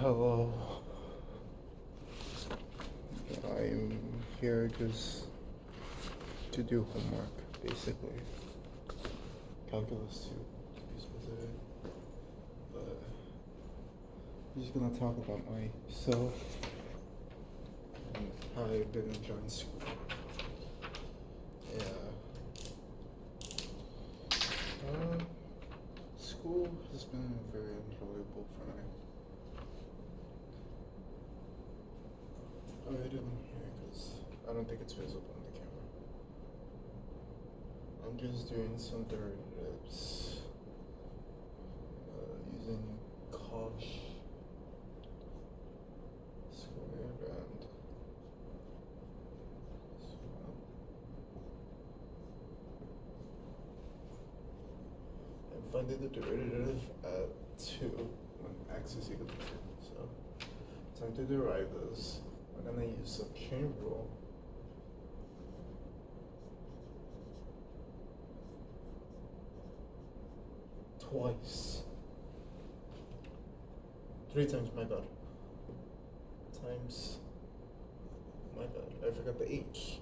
Hello. I'm here just to do homework, basically. Calculus 2, to be specific. But I'm just gonna talk about myself and how I've been enjoying school. Yeah. School has been very enjoyable for me. I didn't hear because I don't think it's visible on the camera. I'm just doing some derivatives using cosh squared and I'm finding the derivative at 2 when x is equal to 2. So time to derive this. We're gonna use the chain rule. Twice. 3 times, my bad. Times, my bad. I forgot the h.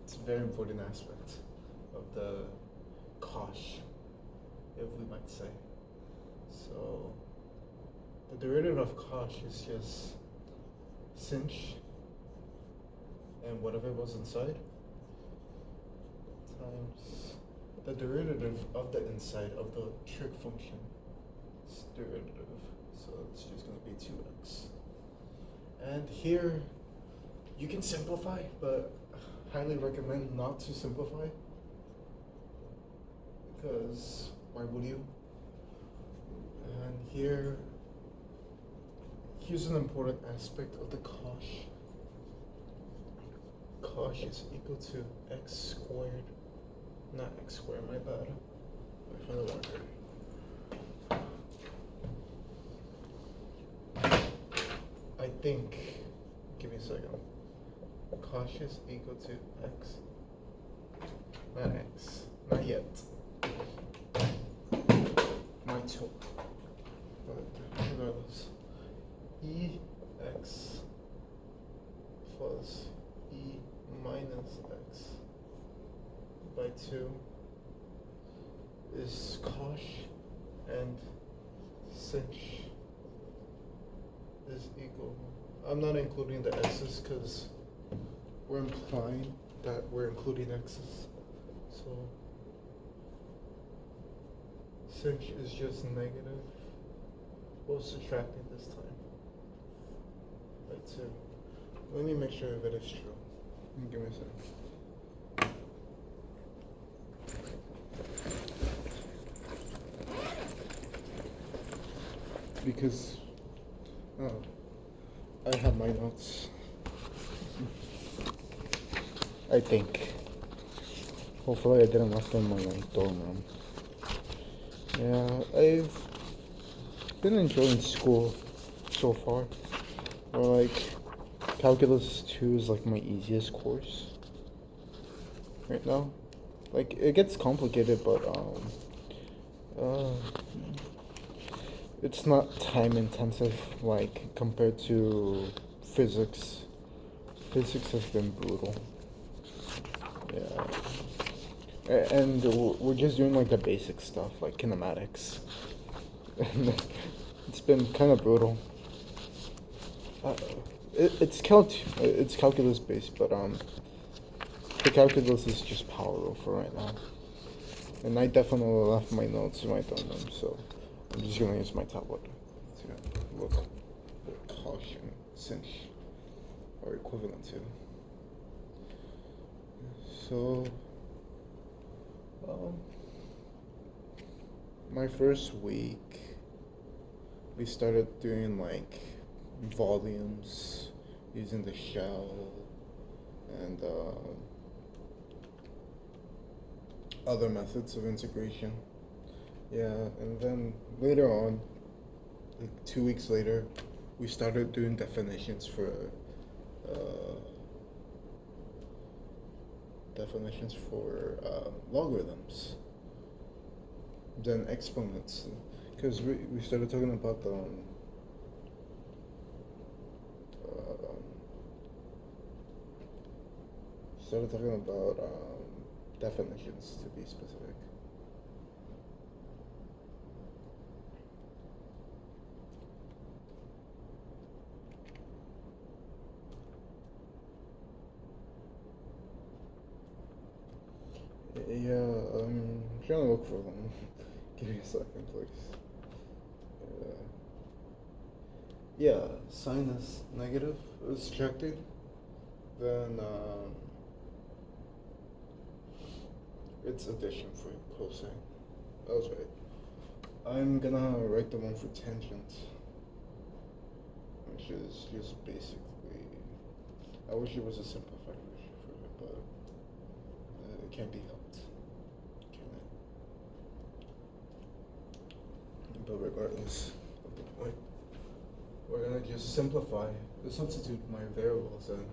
It's a very important aspect of the cosh, if we might say. So, the derivative of cosh is just sinh and whatever was inside times the derivative of the inside of the trig function. It's derivative, so it's just going to be 2x. And here you can simplify, but highly recommend not to simplify, because why would you? And here's an important aspect of the cosh. Cosh is equal to x squared, not x squared, my bad. I found the marker. I think, give me a second. Cosh is equal to x, not x, not yet. My two, but regardless. Ex plus e minus x by 2 is cosh, and sinh is equal. I'm not including the x's because we're implying that we're including x's. So sinh is just negative. We'll subtract it this time. By 2. Let me make sure that it's true. Give me a second. Because I have my notes. I think. Hopefully I didn't left them in my dorm room. Yeah, I've been enjoying school so far. Or like, Calculus 2 is like my easiest course right now. Like, it gets complicated, but it's not time intensive like compared to physics. Physics has been brutal. Yeah. And we're just doing like the basic stuff, like kinematics. It's been kind of brutal. It's calculus based, but the calculus is just power for right now. And I definitely left my notes in my dorm room, so I'm just gonna use my tablet to look what cosh and sinh are equivalent to. So, my first week, we started doing like volumes using the shell and other methods of integration. Yeah, and then later on, like 2 weeks later, we started doing definitions for logarithms, then exponents, because we started talking about started talking about definitions, to be specific. Yeah, I'm trying to look for them. Give me a second, please. Yeah, sine is negative, is subtracted, then it's addition for cosine. That was right. I'm gonna write the one for tangent, which is just basically. I wish it was a simplified version for it, but it can't be helped, can it? But regardless of the point, we're gonna just simplify, substitute my variables in.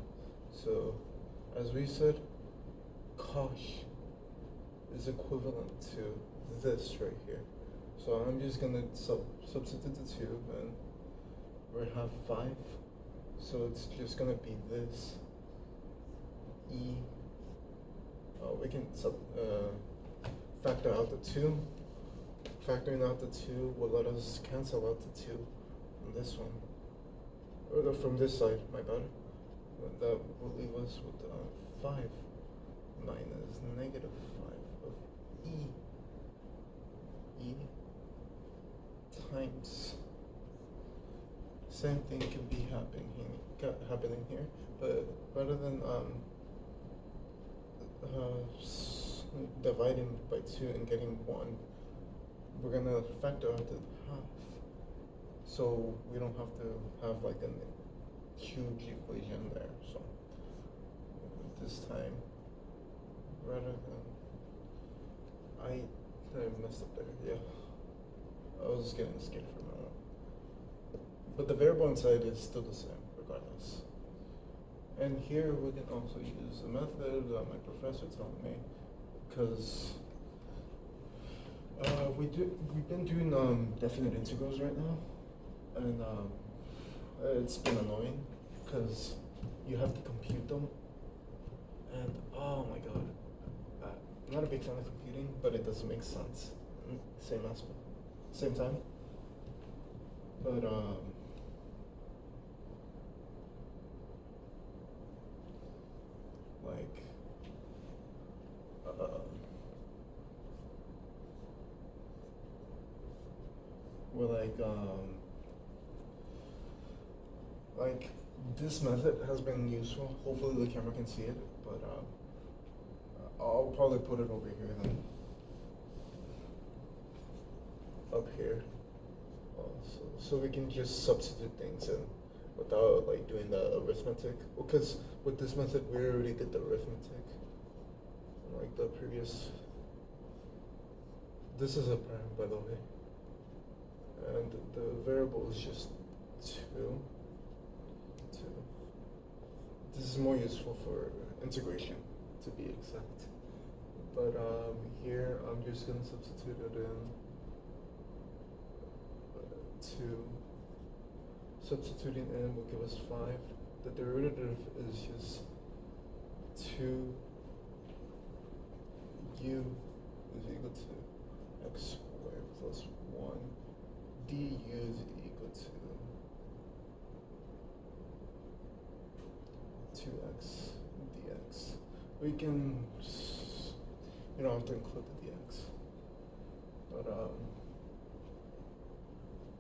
So, as we said, cosh is equivalent to this right here. So I'm just gonna substitute the 2, and we have 5. So it's just gonna be this e. We can factor out the 2. Factoring out the 2 will let us cancel out the 2 from this one, or no, from this side. My bad. That will leave us with 5 minus negative 5 of e. E times. Same thing can be happening here, but rather than dividing by 2 and getting 1, we're gonna factor out the half, so we don't have to have like a huge equation there. So this time, rather than I messed up there. Yeah, I was getting scared for a moment. But the variable inside is still the same, regardless. And here we can also use a method that my professor told me, because we've been doing definite integrals right now, and it's been annoying because you have to compute them, and oh my god, I'm not a big fan of computing, but it doesn't make sense. Same aspect, same time. But like we're like this method has been useful. Hopefully the camera can see it, but I'll probably put it over here then, up here, so we can just substitute things in without like doing the arithmetic. Because with this method we already did the arithmetic, like the previous. This is a prime, by the way, and the variable is just 2. This is more useful for integration, to be exact. But here I'm just gonna substitute it in 2. Substituting in will give us 5. The derivative is just 2u is equal to x squared plus 1. Du is equal to 2x dx. We can, you don't have to include the dx, but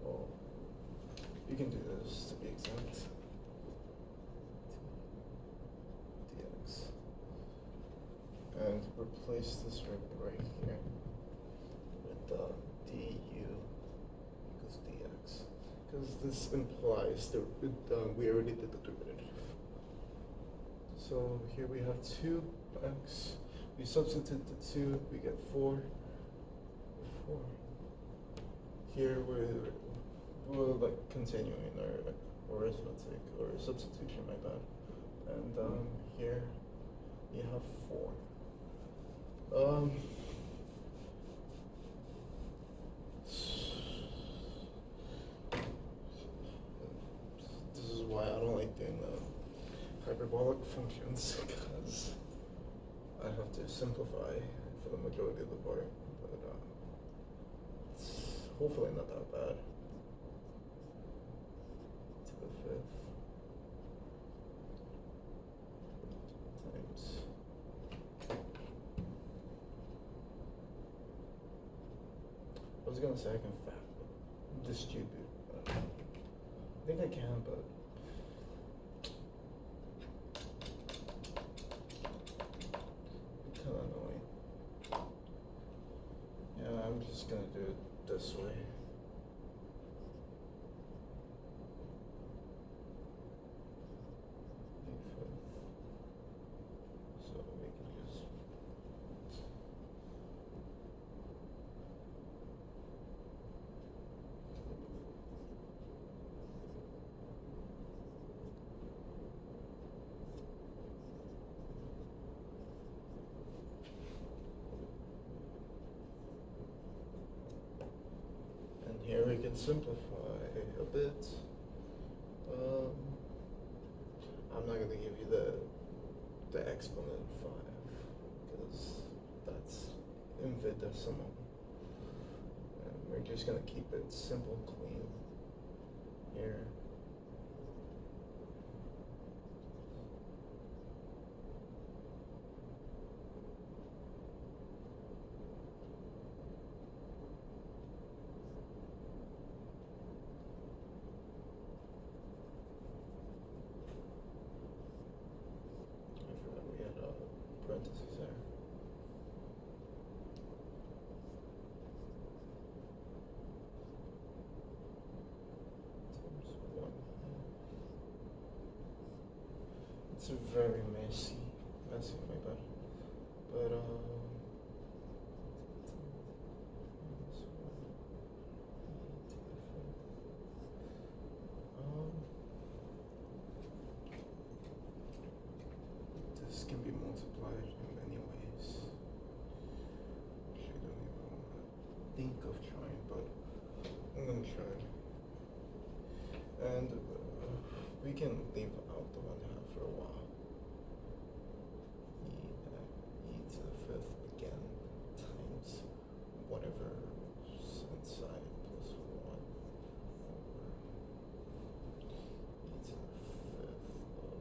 well, you can do this to be exact. Dx, and replace this right here with du equals dx, because this implies we already did the derivative. So here we have 2x. We substitute the 2, we get 4. Here we're like continuing our arithmetic or substitution, my bad. And here you have 4. This is why I don't like doing hyperbolic functions, because have to simplify for the majority of the part, but it's hopefully not that bad. To the fifth times I was gonna say I can distribute. I think I can, but kind of annoying. Yeah, I'm just gonna do it this way. So we can just and here we can simplify a bit. I'm not gonna give you the exponent 5 because that's infinitesimal. And we're just gonna keep it simple, clean here. We had parentheses there. Times 1. It's very messy, my bad. But this can be multiplied in many ways. Actually, I don't even want to think of trying, but I'm gonna try. And we can leave out the 1/2 for a while. E to the 5th again times whatever inside plus 1 over e to the 5th of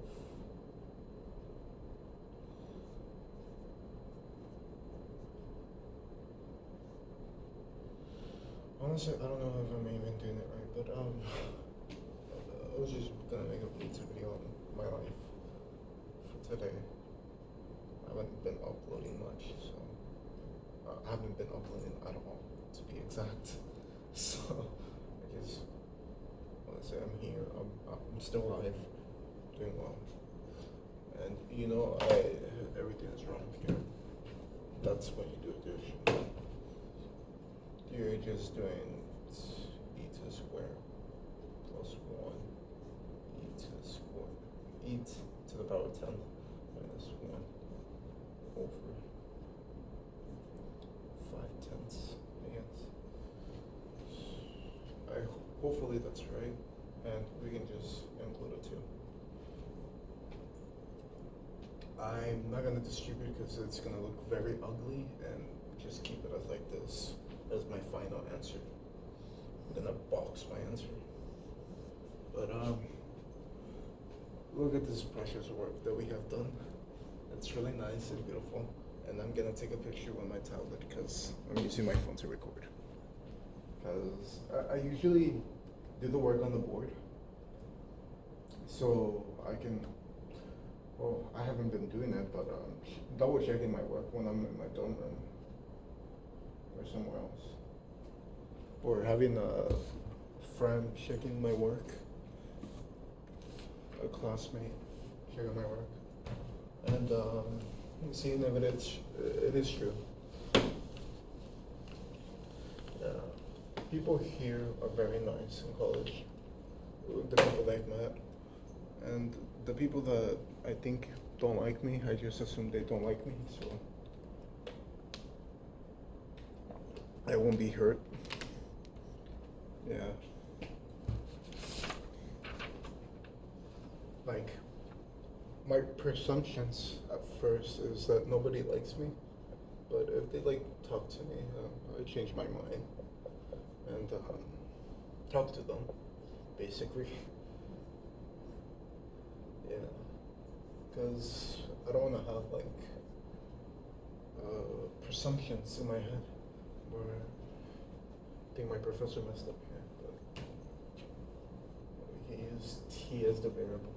honestly, I don't know if I'm even doing it right, but I was just gonna make a pizza video on my life for today. I haven't been uploading much, so I haven't been uploading at all, to be exact. So I just want to say I'm here. I'm still alive, doing well, and everything is wrong here. That's when you do addition. You're just doing e to the square plus 1 e to the square, e to the power 10 minus 1 over 5/10, I guess. Hopefully that's right, and we can just include a 2. I'm not gonna distribute because it's gonna look very ugly, and just keep it as like this as my final answer. I'm gonna box my answer. But look at this precious work that we have done. It's really nice and beautiful. And I'm gonna take a picture with my tablet because I'm using my phone to record. Because I usually do the work on the board, so I can. Well, I haven't been doing it, but double checking my work when I'm in my dorm room or somewhere else, or having a friend checking my work, a classmate checking my work, and seeing if it is true. Yeah, people here are very nice in college. The people I've met, and the people that I think don't like me, I just assume they don't like me, so I won't be hurt. Yeah. Like, my presumptions at first is that nobody likes me, but if they like talk to me, I change my mind and talk to them, basically. Yeah, because I don't want to have like presumptions in my head where I think my professor messed up here, but he used t as the variable.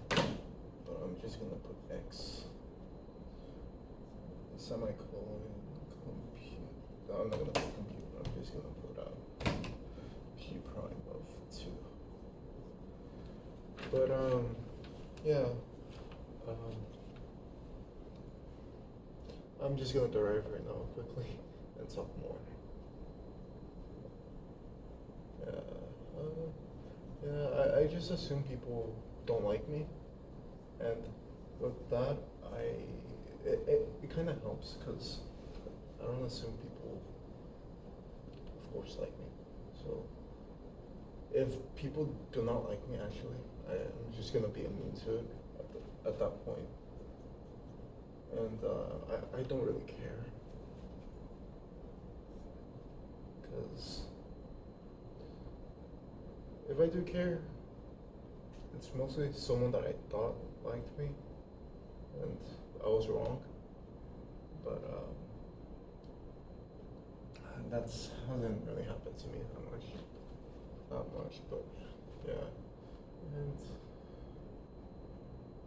But I'm just gonna put x, semicolon, compute. No, I'm not gonna put compute. I'm just gonna put p prime of 2. But yeah. I'm just gonna derive right now quickly and talk more. Yeah, I just assume people don't like me, and with that, it kind of helps because I don't assume people, of course, like me. So if people do not like me, actually, I'm just gonna be immune to it at that point. And I don't really care, because if I do care, it's mostly someone that I thought liked me, and I was wrong. But that hasn't really happened to me that much, not much, but yeah. And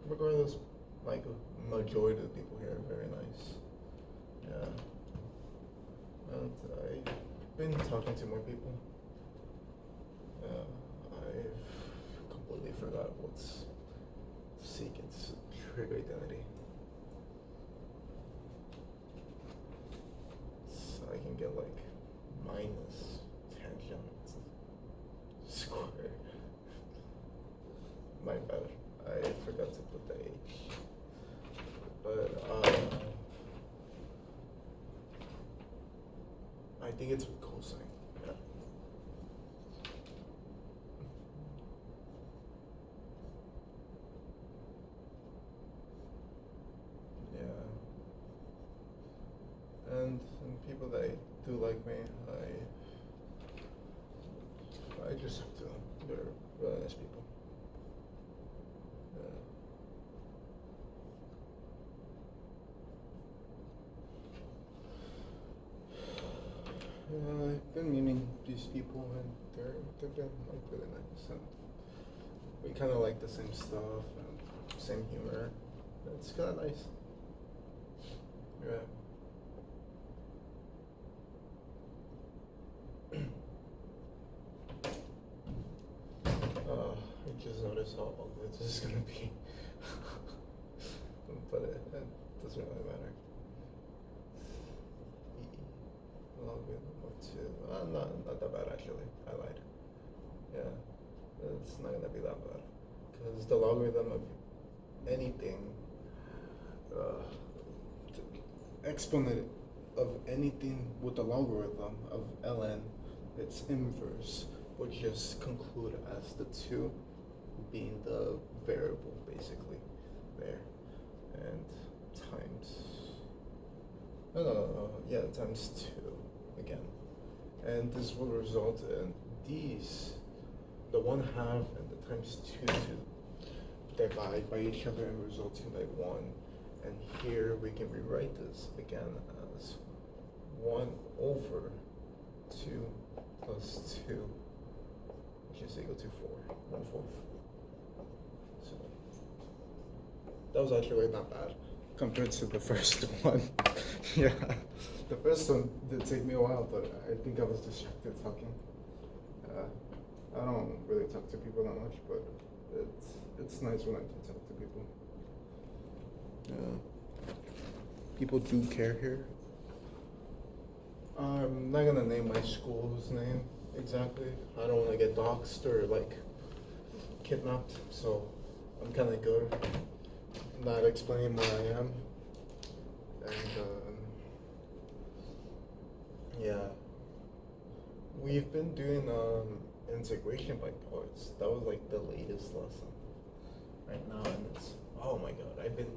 regardless, like a majority of the people here are very nice. Yeah. And I've been talking to more people. I've completely forgot what's seek its trig identity. So I can get like minus tangent square. My bad. I forgot to put the h. But I think it's with cosine. Yeah. Yeah. And people that do like me, I just have to. They're really nice people. I've been meeting these people, and they've been like really nice, and we kind of like the same stuff and same humor. It's kind of nice. Yeah. I just noticed how ugly this is gonna be, but it doesn't really matter. Logarithm of 2. Not that bad actually. I lied. Yeah, it's not gonna be that bad because the logarithm of anything, exponent of anything with the logarithm of ln, its inverse would just conclude as the 2 being the variable basically there, and times. No, yeah, times 2 again. And this will result in these, the 1/2 and the times 2 to divide by each other and resulting by 1. And here we can rewrite this again as 1 over 2 plus 2, which is equal to 4, 1/4. So that was actually not bad compared to the first one. Yeah, the first one did take me a while, but I think I was distracted talking. I don't really talk to people that much, but it's nice when I do talk to people. People do care here. I'm not gonna name my school's name exactly. I don't want to get doxxed or like kidnapped, so I'm kind of good not explaining where I am. And yeah, we've been doing integration by parts. That was like the latest lesson right now, and it's, oh my god, I've been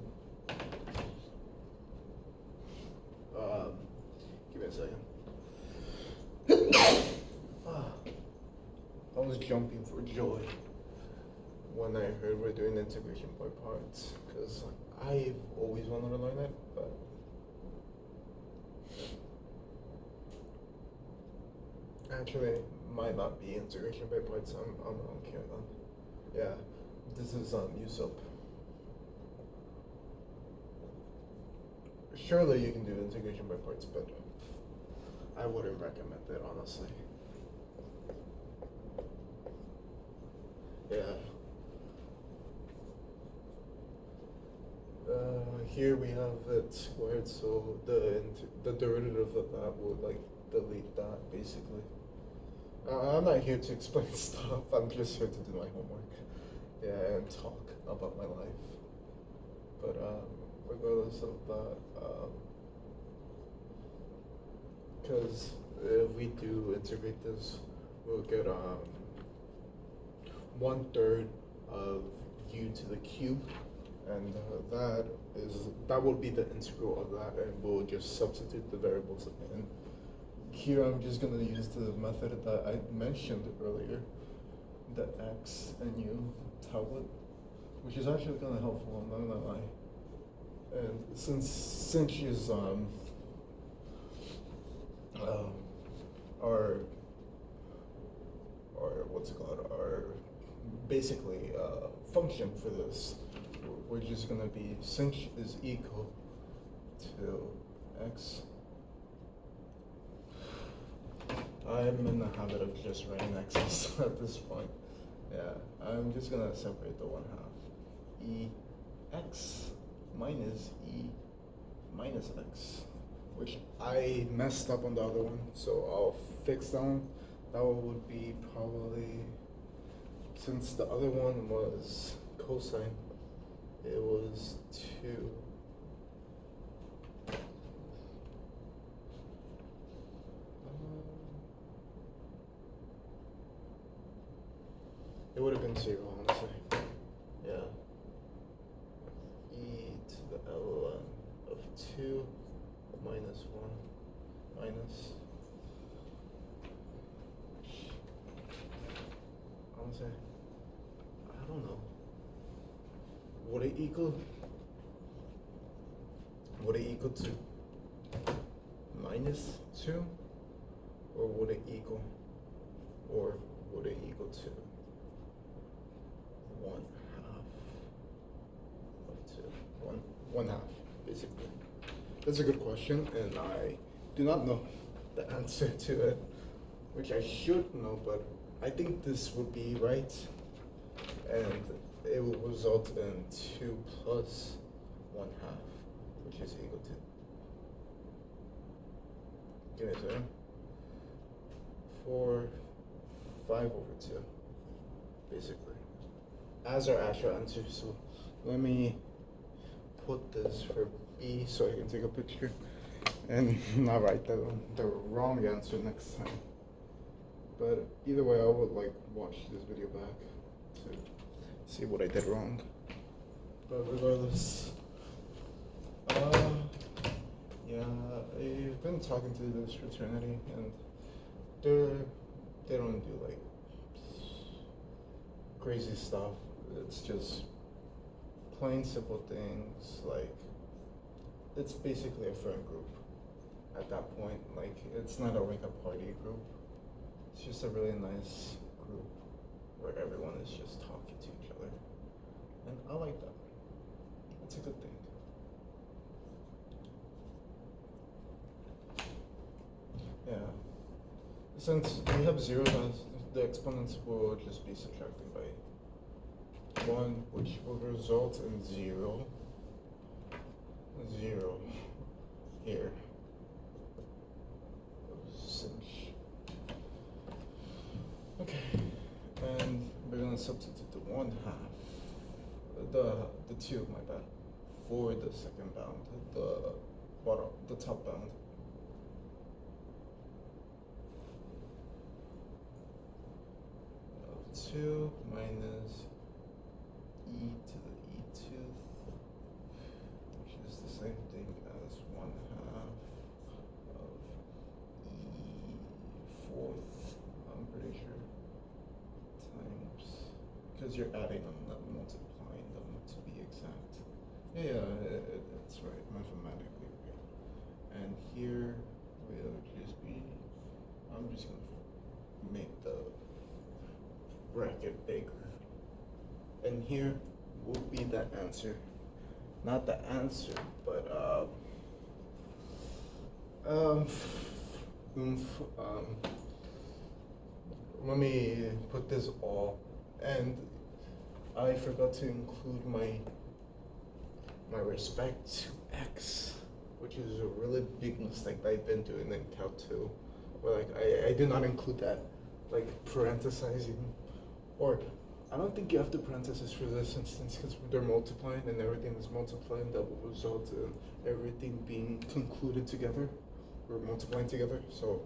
Give me a second. I was jumping for joy when I heard we're doing integration by parts, because I've always wanted to learn it, but actually it might not be integration by parts. I'm wrong here then. Yeah, this is USUP. Surely you can do integration by parts, but I wouldn't recommend it, honestly. Yeah. Here we have it squared, so the derivative of that would like delete that basically. I'm not here to explain stuff. I'm just here to do my homework, yeah, and talk about my life. But regardless of that, because if we do integrate this, we'll get 1/3 of u to the cube, and that will be the integral of that, and we'll just substitute the variables in. Here I'm just gonna use the method that I mentioned earlier, the x and u tablet, which is actually kind of helpful, I'm not gonna lie. And since she's our what's it called, our basically function for this, we're just gonna be sinh is equal to x. I'm in the habit of just writing x's at this point. Yeah, I'm just gonna separate the 1/2. E x minus e minus x, which I messed up on the other one, so I'll fix that one. That one would be probably, since the other one was cosine, it was 2. It would have been 0, honestly. Yeah. E to the ln of 2 minus 1 minus. Honestly, I don't know. Would it equal to minus 2? Or would it equal to 1/2 of 2? One half, basically. That's a good question, and I do not know the answer to it, which I should know, but I think this would be right, and it will result in 2 plus 1/2, which is equal to, give me a second, 5/2, basically, as our actual answer. So let me put this for B so I can take a picture and not write the wrong answer next time. But either way, I would like watch this video back to see what I did wrong. But regardless, yeah, I've been talking to this fraternity, and they don't do like crazy stuff. It's just plain simple things, like it's basically a friend group at that point. Like, it's not like a party group. It's just a really nice group where everyone is just talking to each other, and I like that. It's a good thing. Yeah, since we have zeros, the exponents will just be subtracted by 1, which will result in 0 here. Cinch. Okay, and we're gonna substitute the 1/2, the 2, my bad, for the second bound, the top bound. Of 2 minus e to the e2 the same thing as 1/2 of e4th, I'm pretty sure, times, because you're adding them, not multiplying them to be exact. Yeah, it's right, mathematically right. And here will just be, I'm just gonna make the bracket bigger. And here will be the answer. Not the answer, but um, let me put this all, and I forgot to include my respect to x, which is a really big mistake that I've been doing in Calc 2, where like I did not include that, like parenthesizing, or I don't think you have to parentheses for this instance because they're multiplying and everything is multiplying, that will result in everything being concluded together or multiplying together. So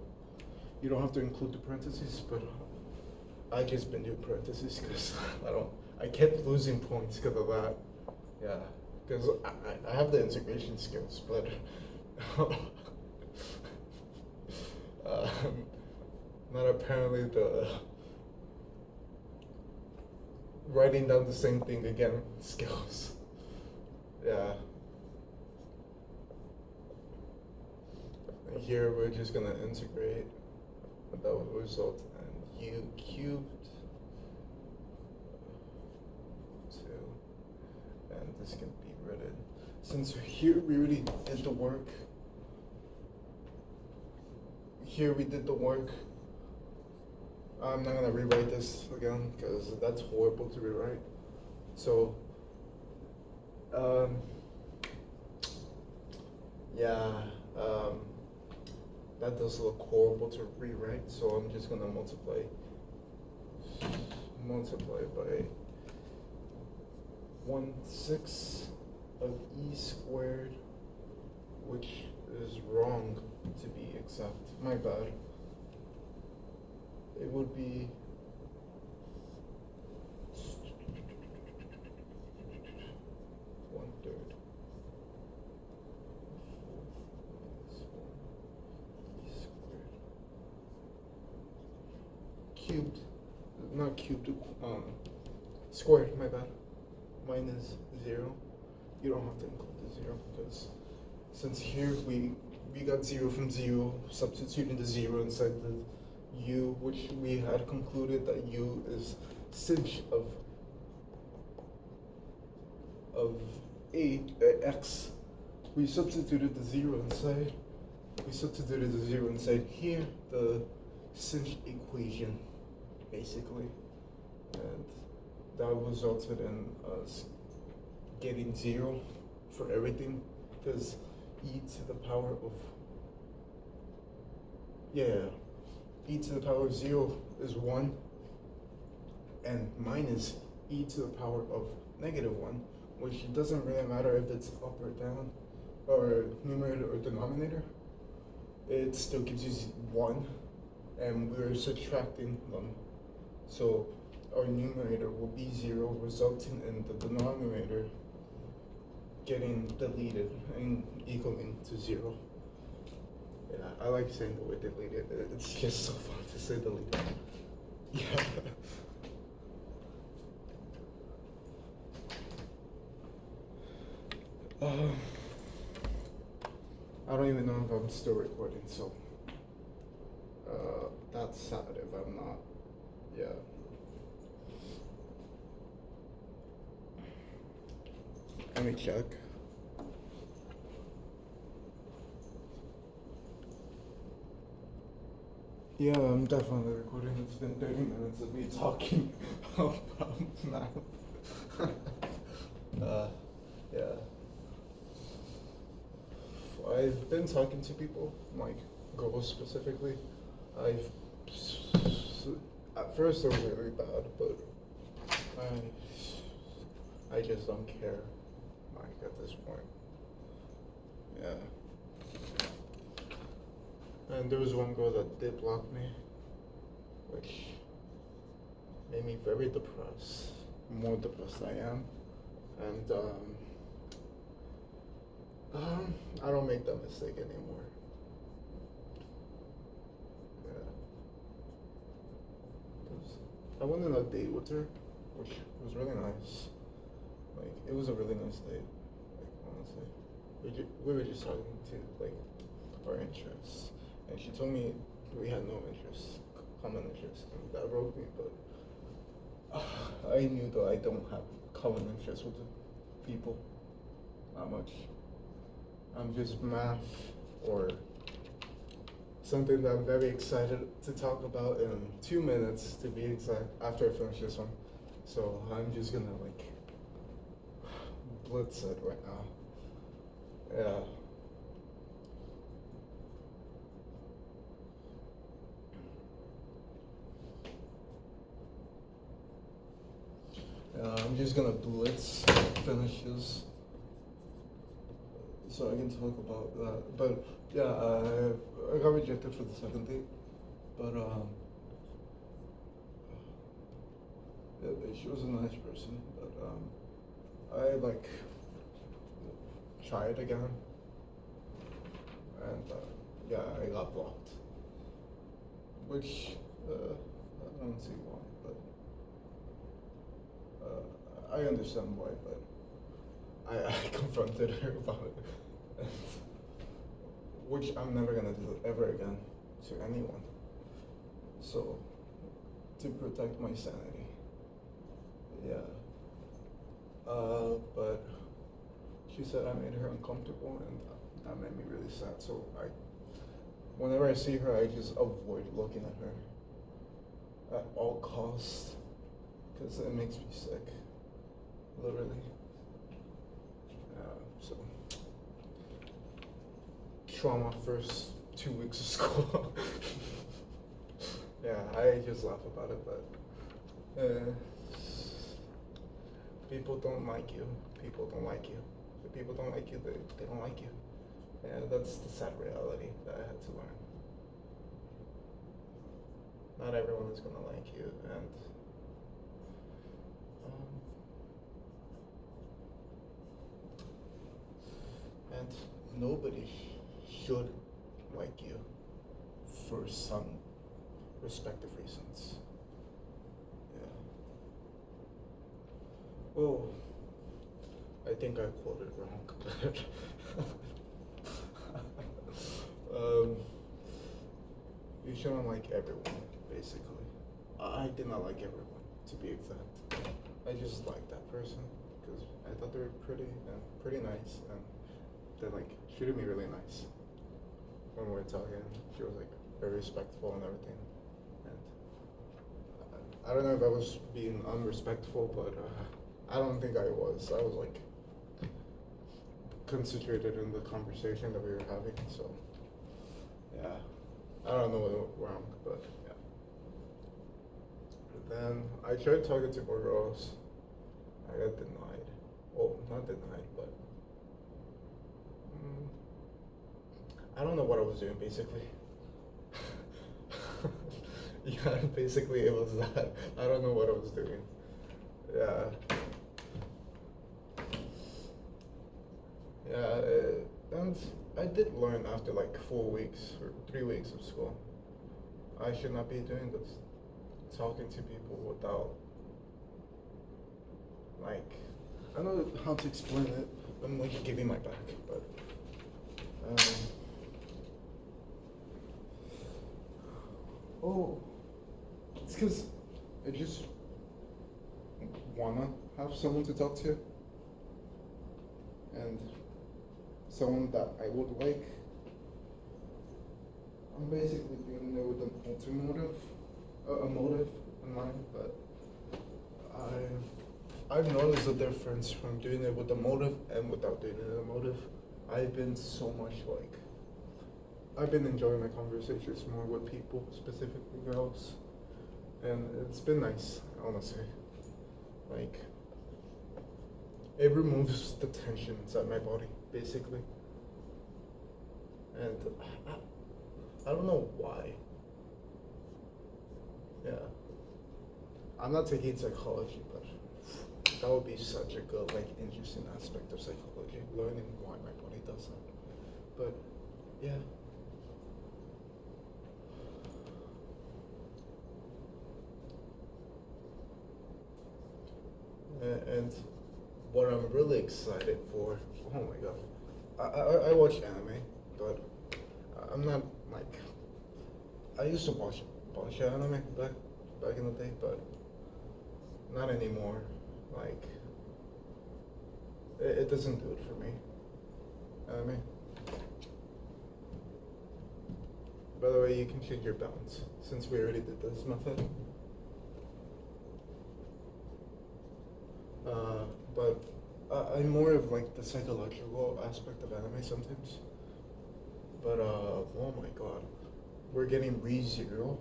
you don't have to include the parentheses, but I just been doing parentheses because I kept losing points because of that. Yeah, because I have the integration skills, but not apparently the writing down the same thing again skills. Yeah. And here we're just gonna integrate. That will result in u cubed 2, and this can be written. Since here we already did the work. Here we did the work. I'm not gonna rewrite this again because that's horrible to rewrite. So, yeah, that does look horrible to rewrite. So I'm just gonna multiply by 1/6 of e squared, which is wrong to be exact. My bad. It would be 1/3 e squared cubed, not cubed, squared. My bad. Minus 0. You don't have to include the 0 because since here we got 0 from 0, substituting the 0 inside the u, which we had concluded that u is sinh of x. We substituted the 0 inside. We substituted the 0 inside here, the sinh equation, basically, and that resulted in us getting 0 for everything, because e to the power of e to the power of 0 is 1, and minus e to the power of -1, which doesn't really matter if it's up or down, or numerator or denominator. It still gives you 1, and we're subtracting them. So our numerator will be 0, resulting in the denominator getting deleted and equaling to 0. Yeah, I like saying the word deleted. It's just so fun to say deleted. Yeah. I don't even know if I'm still recording, so that's sad if I'm not. Yeah. Let me check. Yeah, I'm definitely recording. It's been 30 minutes of me talking about math. Yeah. I've been talking to people, like girls specifically. At first it was really bad, but I just don't care, like, at this point. Yeah. And there was one girl that did block me, which made me very depressed, more depressed I am. And I don't make that mistake anymore. Yeah. 'Cause I went on a date with her, which was really nice. Like, it was a really nice date. Like, honestly, we were just talking to like our interests, and she told me we had no interests, common interests, and that broke me. But I knew that I don't have common interests with the people, not much. I'm just math or something that I'm very excited to talk about in 2 minutes to be exact after I finish this one. So I'm just gonna like blitz it right now. Yeah. I'm just gonna blitz finish this so I can talk about that. But yeah, I got rejected for the second date. But yeah, she was a nice person. But I like tried again, and yeah, I got blocked. Which I don't see why, but I understand why. But I confronted her about it, and, which I'm never gonna do ever again to anyone. So to protect my sanity, yeah. But she said I made her uncomfortable, and that made me really sad. So whenever I see her, I just avoid looking at her at all costs, because it makes me sick, literally. So trauma first 2 weeks of school. Yeah, I just laugh about it, but people don't like you. People don't like you. If people don't like you, they don't like you. Yeah, that's the sad reality that I had to learn. Not everyone is gonna like you, and nobody should like you for some respective reasons. Yeah. Oh, I think I quoted wrong. You shouldn't like everyone, basically. I did not like everyone, to be exact. I just liked that person because I thought they were pretty nice, and they like treated me really nice when we were talking. She was like very respectful and everything, and I don't know if I was being unrespectful, but I don't think I was. I was like concentrated in the conversation that we were having. So yeah, I don't know what went wrong, but yeah. But then I tried talking to more girls. I got denied. Well, not denied, but I don't know what I was doing basically. Yeah, basically it was that. I don't know what I was doing. Yeah. Yeah, and I did learn after like 4 weeks or 3 weeks of school. I should not be doing this. Talking to people without, like, I don't know how to explain it. I'm like giving my back, but oh, it's because I just wanna have someone to talk to, and someone that I would like. I'm basically doing it with an ultimate a motive in mind, but I've noticed a difference from doing it with a motive and without doing it with a motive. I've been so much like I've been enjoying my conversations more with people, specifically girls, and it's been nice, honestly. Like, it removes the tension inside my body, basically. And I don't know why. Yeah. I'm not taking psychology, but That would be such a good, like, interesting aspect of psychology, learning why my body does that. But yeah. And what I'm really excited for, oh my god, I watch anime, but I'm not like, I used to watch a bunch of anime back in the day, but not anymore. Like, it doesn't do it for me. Anime. By the way, you can change your balance since we already did this method. But I'm more of like the psychological aspect of anime sometimes. But oh my god, we're getting ReZero.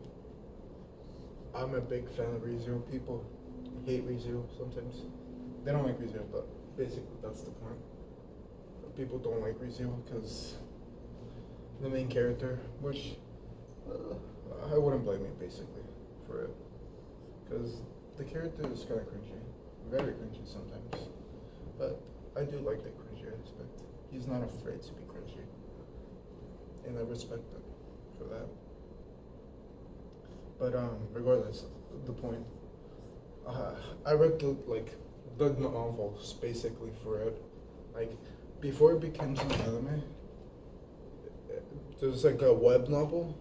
I'm a big fan of ReZero. People hate ReZero sometimes. They don't like ReZero, but basically that's the point. People don't like ReZero because the main character, which I wouldn't blame me basically for it, because the character is kind of cringy, very cringy sometimes. But I do like the cringy aspect. He's not afraid to be cringy, and I respect him for that. But regardless, the point. I read the novels basically for it. Like before it becomes an anime, there's like a web novel,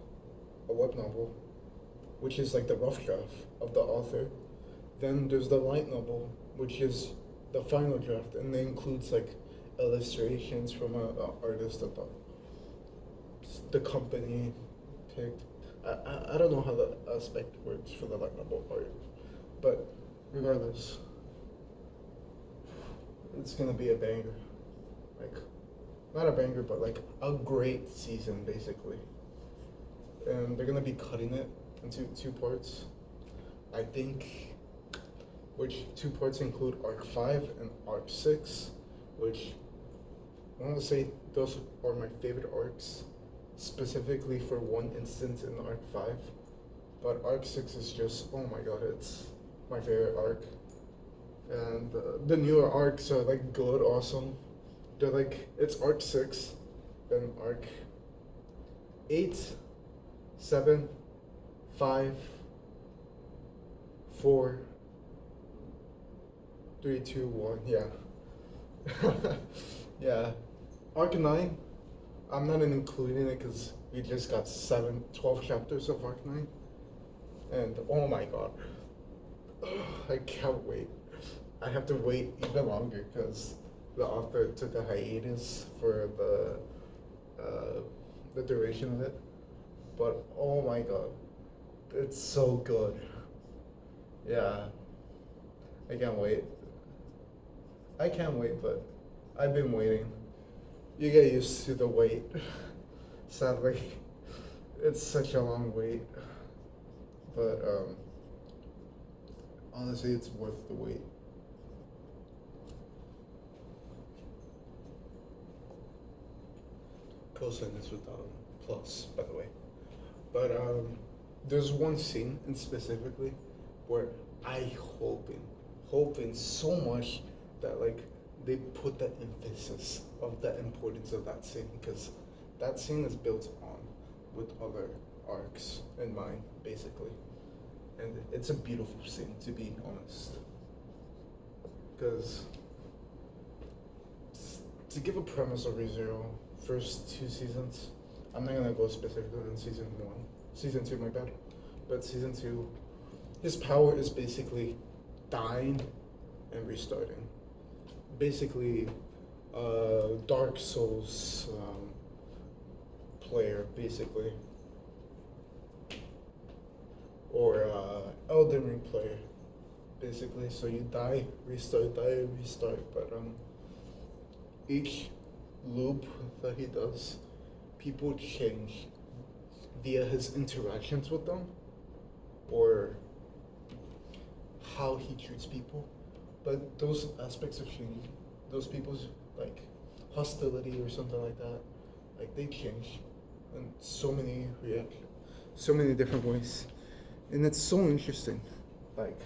which is like the rough draft of the author. Then there's the light novel, which is the final draft, and it includes like illustrations from an artist that the company picked. I don't know how the aspect works for the light novel part, but regardless, it's gonna be a banger. Like, not a banger, but like a great season basically. And they're gonna be cutting it into two parts. I think, which two parts include Arc 5 and Arc 6, which I want to say those are my favorite arcs, specifically for one instance in Arc 5. But Arc 6 is just, oh my god, it's my favorite arc. And the newer arcs are like good, awesome. They're like, it's Arc 6, then Arc 8, 7, 5, 4, 3, 2, 1, yeah. Yeah. Arc 9, I'm not including it because we just got 12 chapters of Arc 9. And oh my god, I can't wait. I have to wait even longer because the author took a hiatus for the duration of it. But oh my god, it's so good. Yeah, I can't wait. I can't wait, but I've been waiting. You get used to the wait. Sadly, it's such a long wait. But honestly, it's worth the wait. Cosine is without plus, by the way. But there's one scene in specifically where I hoping so much that like they put that emphasis of the importance of that scene, because that scene is built on with other arcs in mind, basically. And it's a beautiful scene, to be honest. Because to give a premise of ReZero, first two seasons, I'm not gonna go specifically on season 2, my bad. But season 2, his power is basically dying and restarting. Basically, Dark Souls player, basically. Or Elden Ring player, basically. So you die, restart, die, restart. But each loop that he does, people change via his interactions with them, or how he treats people. But those aspects of change, those people's like hostility or something like that, like they change in so many so many different ways. And it's so interesting. Like,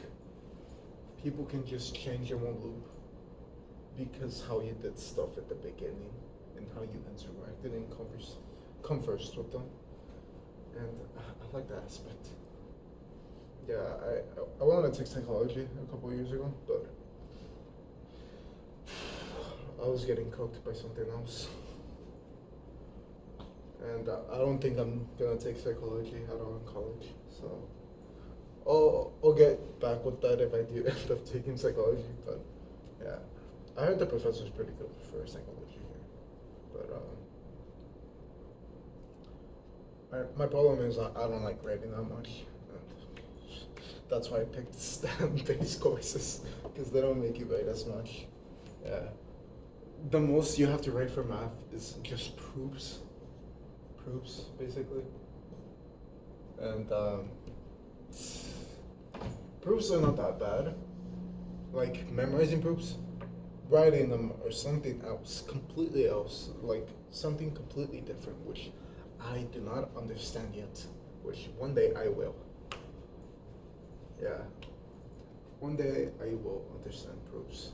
people can just change in one loop because how you did stuff at the beginning and how you interacted and conversed with them. And I like that aspect. Yeah, I wanted to take psychology a couple of years ago, but I was getting cooked by something else. And I don't think I'm gonna take psychology at all in college. So I'll get back with that if I do end up taking psychology. But yeah, I heard the professor's pretty good for psychology here. But my problem is I don't like writing that much. And that's why I picked STEM-based courses because they don't make you write as much. Yeah. The most you have to write for math is just proofs, basically. And proofs are not that bad. Like memorizing proofs, writing them or something else, completely else, like something completely different, which I do not understand yet, which one day I will. Yeah, one day I will understand proofs.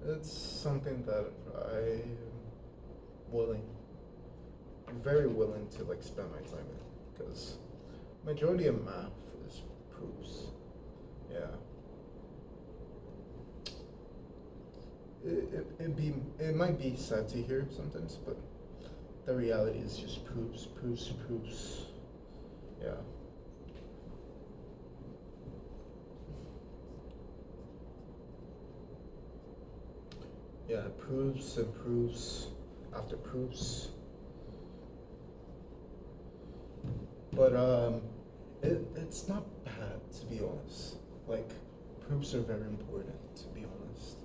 It's something that I'm very willing to like spend my time in, because majority of math is proofs. Yeah. It might be sad to hear sometimes, but the reality is just proofs. Yeah. Yeah, proofs and proofs after proofs. But it's not bad, to be honest. Like, proofs are very important, to be honest.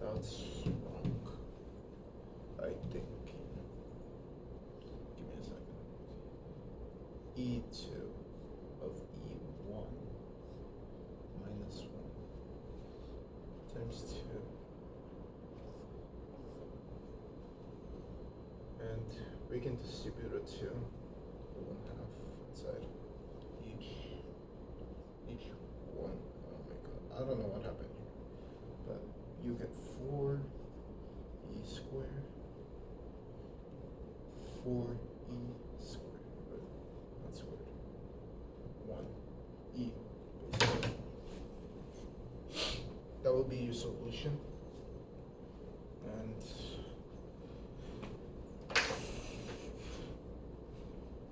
That's wrong, I think. Give me a second. E2 of E1 minus 1 times 2. And we can distribute a 2 for 1/2 inside each one. Oh my god, I don't know what happened here. But you get 4e squared, 4e squared, right? Not squared. 1e. That will be your solution. And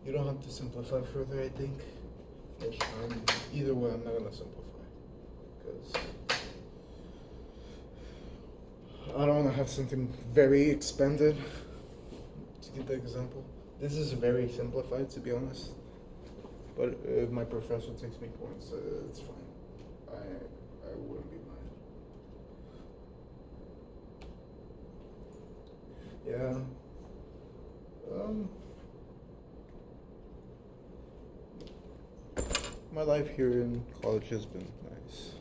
you don't have to simplify further, I think. Which either way, I'm not gonna simplify because I don't want to have something very expanded. To give the example, this is very simplified, to be honest. But if my professor takes me points, it's fine. I wouldn't be mad. Yeah. My life here in college has been nice.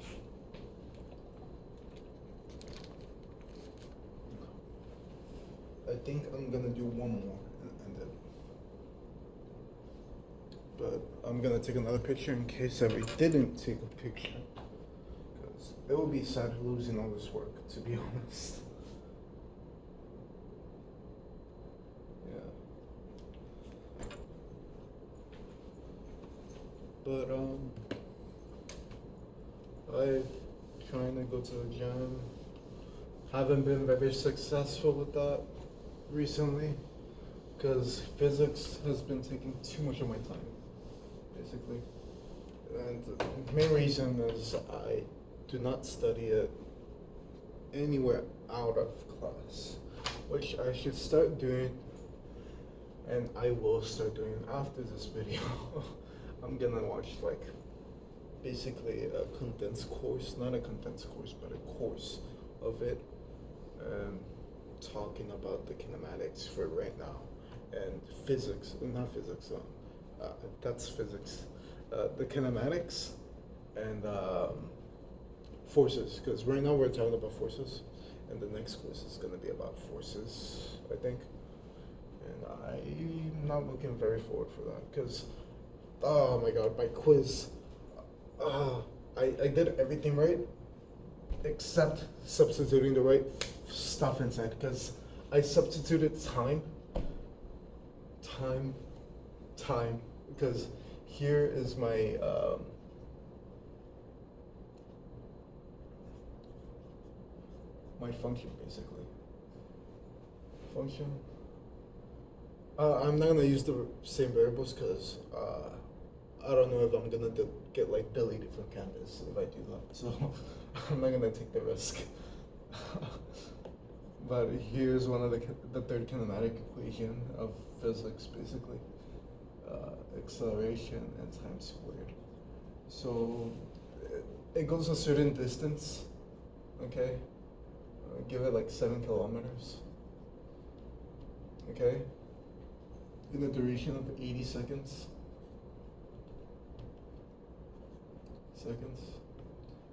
I think I'm gonna do one more and then. But I'm gonna take another picture in case I didn't take a picture. Because it would be sad losing all this work, to be honest. Yeah. But I'm trying to go to the gym. Haven't been very successful with that recently because physics has been taking too much of my time, basically. And the main reason is I do not study it anywhere out of class, which I should start doing, and I will start doing after this video. I'm gonna watch like basically a condensed course, not a condensed course, but a course of it, talking about the kinematics for right now, and physics, not physics, that's physics, the kinematics and forces, because right now we're talking about forces, and the next quiz is gonna be about forces, I think. And I'm not looking very forward for that because, oh my god, my quiz. Uh, I did everything right except substituting the right stuff inside because I substituted time, time, because here is my function basically. Function. I'm not gonna use the same variables because I don't know if I'm gonna get like deleted from campus if I do that. So I'm not gonna take the risk. But here's one of the third kinematic equation of physics, basically. Acceleration and time squared. So it goes a certain distance, okay? Give it like 7 kilometers, okay? In a duration of 80 seconds.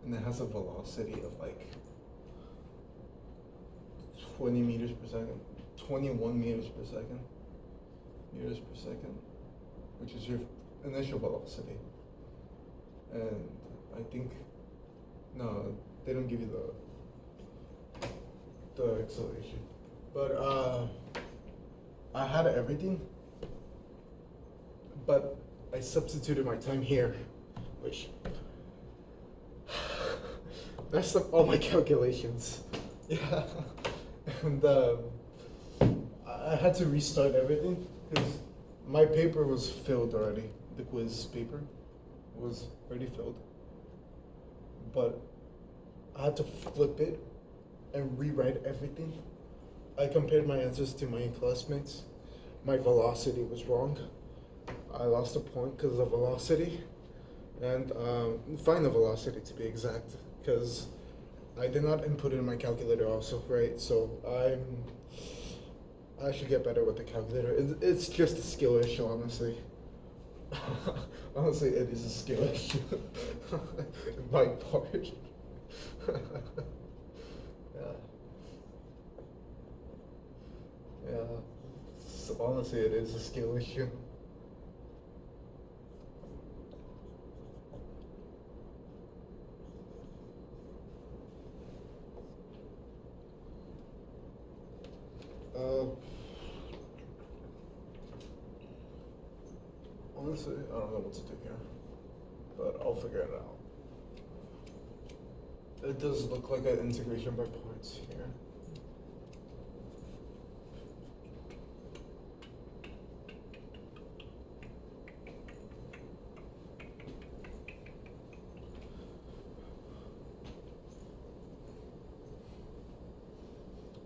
And it has a velocity of like 20 meters per second, 21 meters per second, which is your initial velocity. And I think, no, they don't give you the acceleration. But I had everything, but I substituted my time here, which messed up all my calculations. Yeah. And I had to restart everything because my paper was filled already. The quiz paper was already filled. But I had to flip it and rewrite everything. I compared my answers to my classmates. My velocity was wrong. I lost a point because of velocity. And final velocity to be exact, because I did not input it in my calculator also, right? So I should get better with the calculator. It's just a skill issue, honestly. Honestly, it is a skill issue. My part. Yeah. Yeah. So honestly, it is a skill issue. Honestly, I don't know what to do here, but I'll figure it out. It does look like an integration by parts here.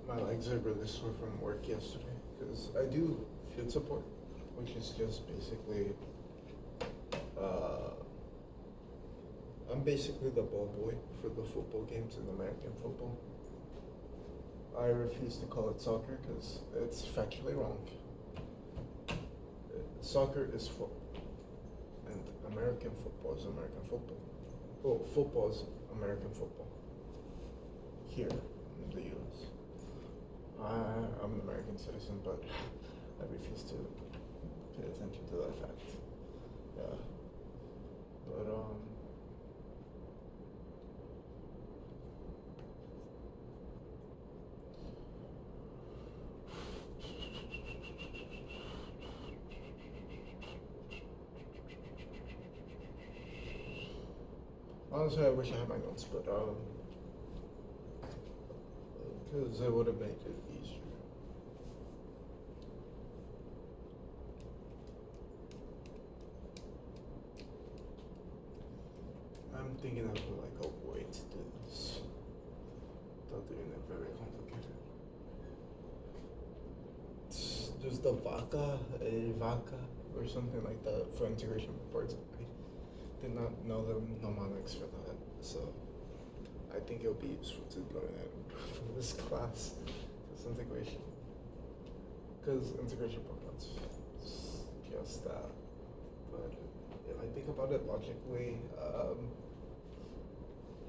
My legs are really sore from work yesterday because I do field support, which is just basically, I'm basically the ball boy for the football games in American football. I refuse to call it soccer because it's factually wrong. Soccer is football, and American football is American football. Well, football is American football here in the U.S. I'm an American citizen, but I refuse to pay attention to that fact. Yeah. But honestly, I wish I had my notes, but because it would have made it easier. I'm thinking of like a way to do this without doing it very complicated. There's the vaca, or something like that for integration parts. I did not know the mnemonics for that, so I think it'll be useful to learn it from this class, this integration. Because integration parts is just that. But if I think about it logically,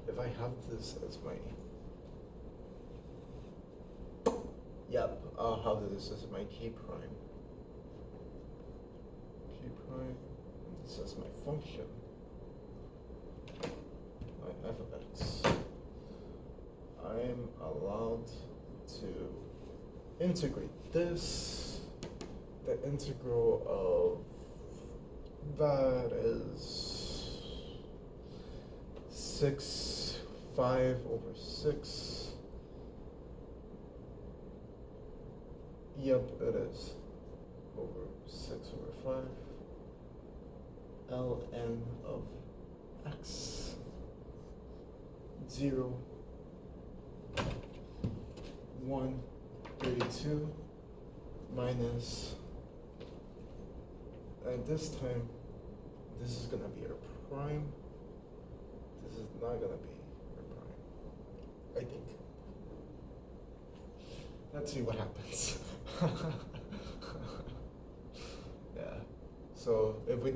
if I have this as my Yep, how this is my G prime. G prime, and this is my function. My f of x. I am allowed to integrate this. The integral of that is 5/6. Yep, it is. Over 6/5. ln of x 0, 1, 32 minus, and this time this is gonna be our prime. This is not gonna be our prime, I think. Let's see what happens. Yeah. So if we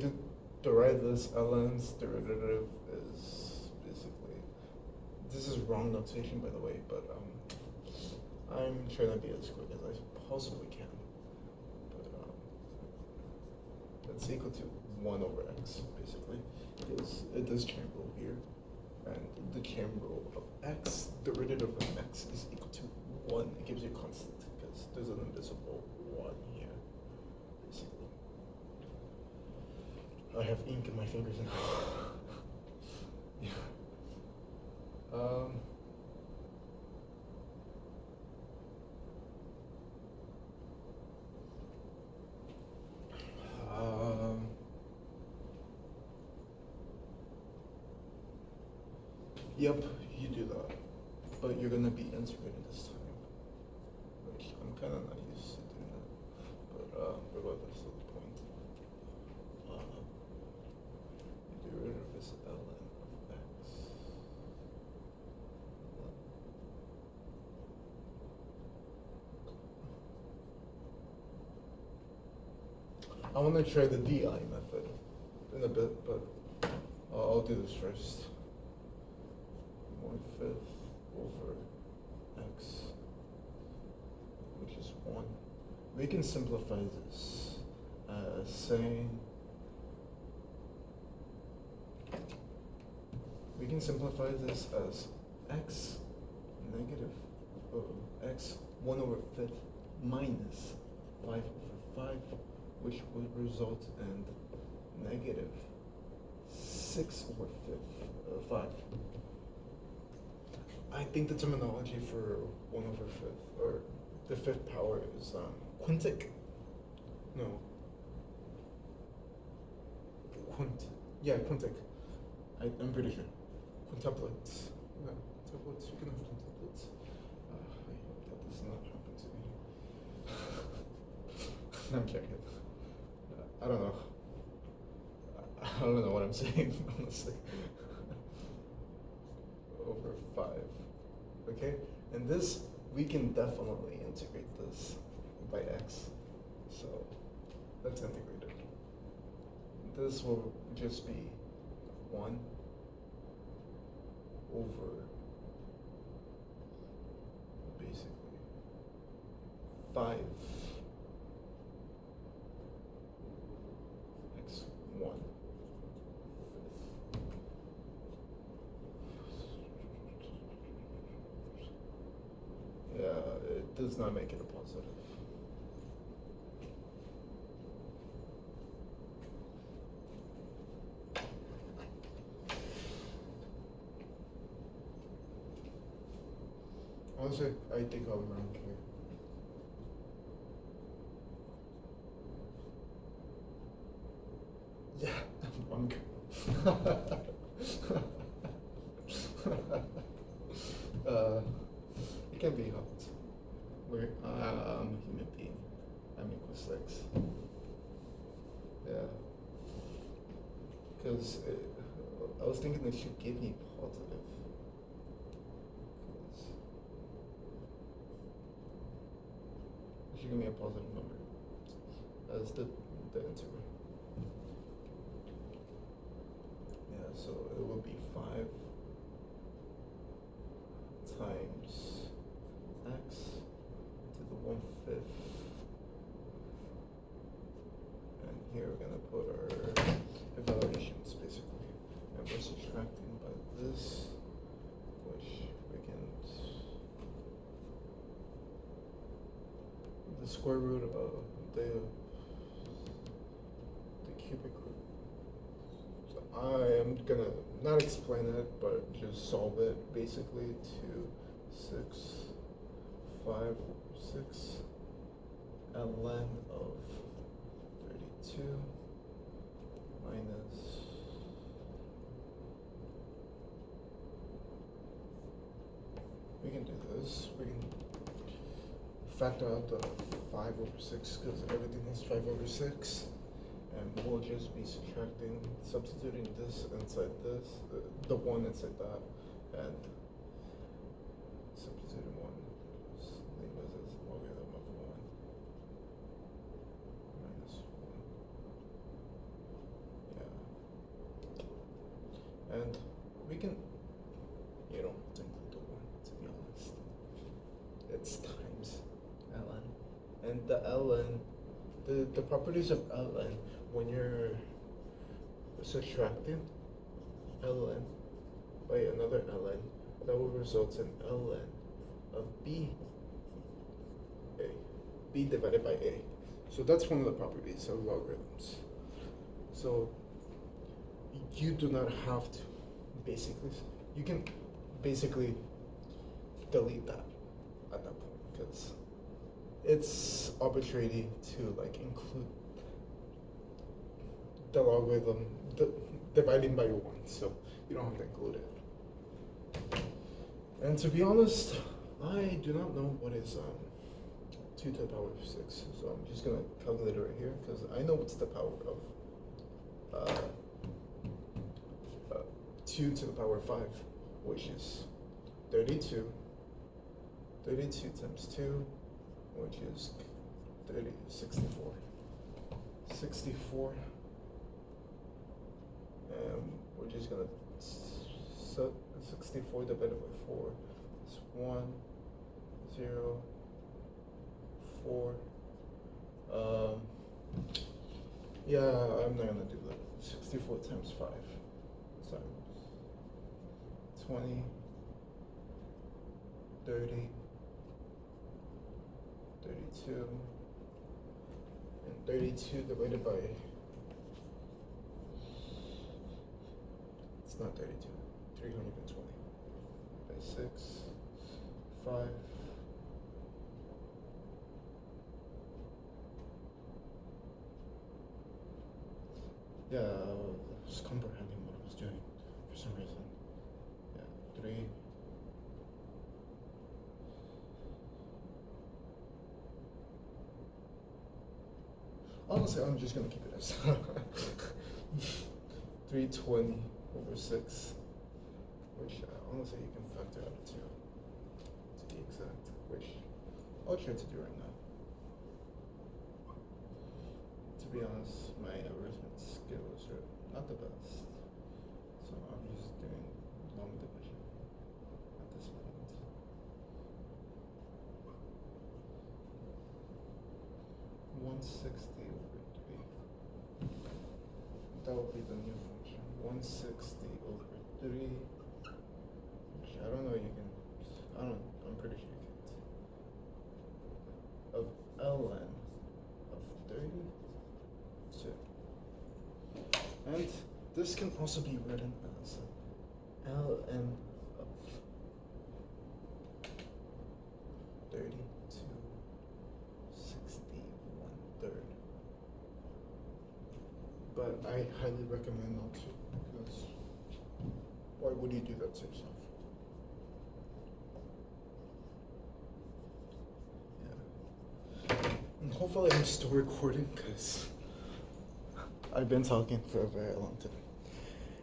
derive this, ln's derivative is basically, this is wrong notation by the way, but I'm trying to be as quick as I possibly can. But it's equal to 1/x basically, because it is chain rule here, and the chain rule of x, the derivative of x is equal to 1. It gives you a constant because there's an invisible 1 here, basically. I have ink in my fingers now. Yeah. Yep, you do that, but you're gonna be integrating this time, which I'm kind of not used to doing that, but regardless of the point, the derivative is ln of x. I want to try the DI method in a bit, but I'll do this first. 1/5 over x, which is 1. We can simplify this as saying, we can simplify this as x negative x 1/5 minus 5/5, which would result in negative 6/5. I think the terminology for 1/5 or the 5th power is quintic. No. Yeah, quintic. I'm pretty sure. Quintuplets. No, quintuplets. You can have quintuplets. I hope that does not happen to me. No, I'm kidding. I don't know. I don't know what I'm saying, honestly. Over 5. Okay? And this, we can definitely integrate this by x. So let's integrate it. This will just be 1 over basically 5 x1. Yeah, it does not make it a positive. Honestly, I think I'm wrong here. Yeah, I'm wrong. It can be hard. I'm a human being. I'm equal 6. Yeah. Because I was thinking it should give me positive. It should give me a positive number as the integral. Yeah, so it will be 5 times x to the 1 we're gonna put our evaluations basically. And we're subtracting by this, which we can, the square root of the cubic root. So I am gonna not explain it, but just solve it basically to 6, 5, 6 ln of 32 minus we can do this. We can factor out the 5 over 6 because everything is 5 over 6. And we'll just be subtracting, substituting this inside this, the 1 inside that, and substituting 1. Just leave it as logarithm of 1 minus 1. Yeah. And we can, you don't have to include the 1, to be honest. It's times ln. And the ln, the properties of ln, when you're subtracting ln by another ln, that will result in ln of b divided by a. So that's one of the properties of logarithms. So you do not have to basically, you can basically delete that at that point because it's arbitrary to like include the logarithm dividing by 1, so you don't have to include it. And to be honest, I do not know what is 2 to the power of 6, so I'm just gonna calculate it right here because I know what's the power of 2 to the power of 5, which is 32. 32 times 2, which is 64. 64. We're just gonna 64 divided by 4 is 1, 0, 4. Yeah, I'm not gonna do that. 64 times 5 times 20, 30, 32, and 32 divided by, it's not 32, 320 by 6, 5, yeah, I was comprehending what I was doing for some reason. Yeah, 3. Honestly, I'm just gonna keep it as 320 over 6, which honestly you can factor out to be exact, which I'll try to do right now. To be honest, my arithmetic skills are not the best, so I'm just doing long division at this moment. 160 over 3. That would be the new function. 160 over 3. Which I don't know, I'm pretty sure you can't. Of ln of 32. And this can also be written as ln of 32. 61/3. But I highly recommend not to, because why would you do that to yourself? Yeah. And hopefully I'm still recording, because I've been talking for a very long time.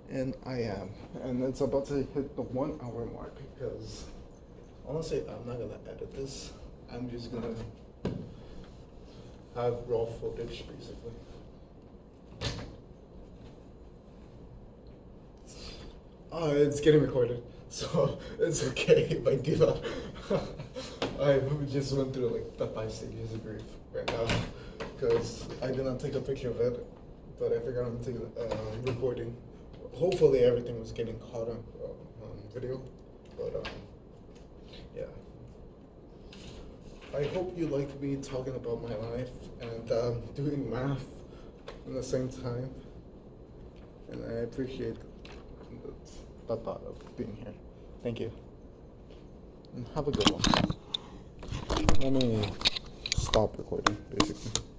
And I am. And it's about to hit the 1 hour mark, because honestly, I'm not gonna edit this. I'm just gonna have raw footage, basically. It's getting recorded, so it's okay if I do that. I just went through like the 5 stages of grief right now, because I did not take a picture of it but I forgot I'm taking recording. Hopefully everything was getting caught on video, but yeah. I hope you like me talking about my life and doing math at the same time, and I appreciate the thought of being here. Thank you, and have a good one. Let me stop recording, basically.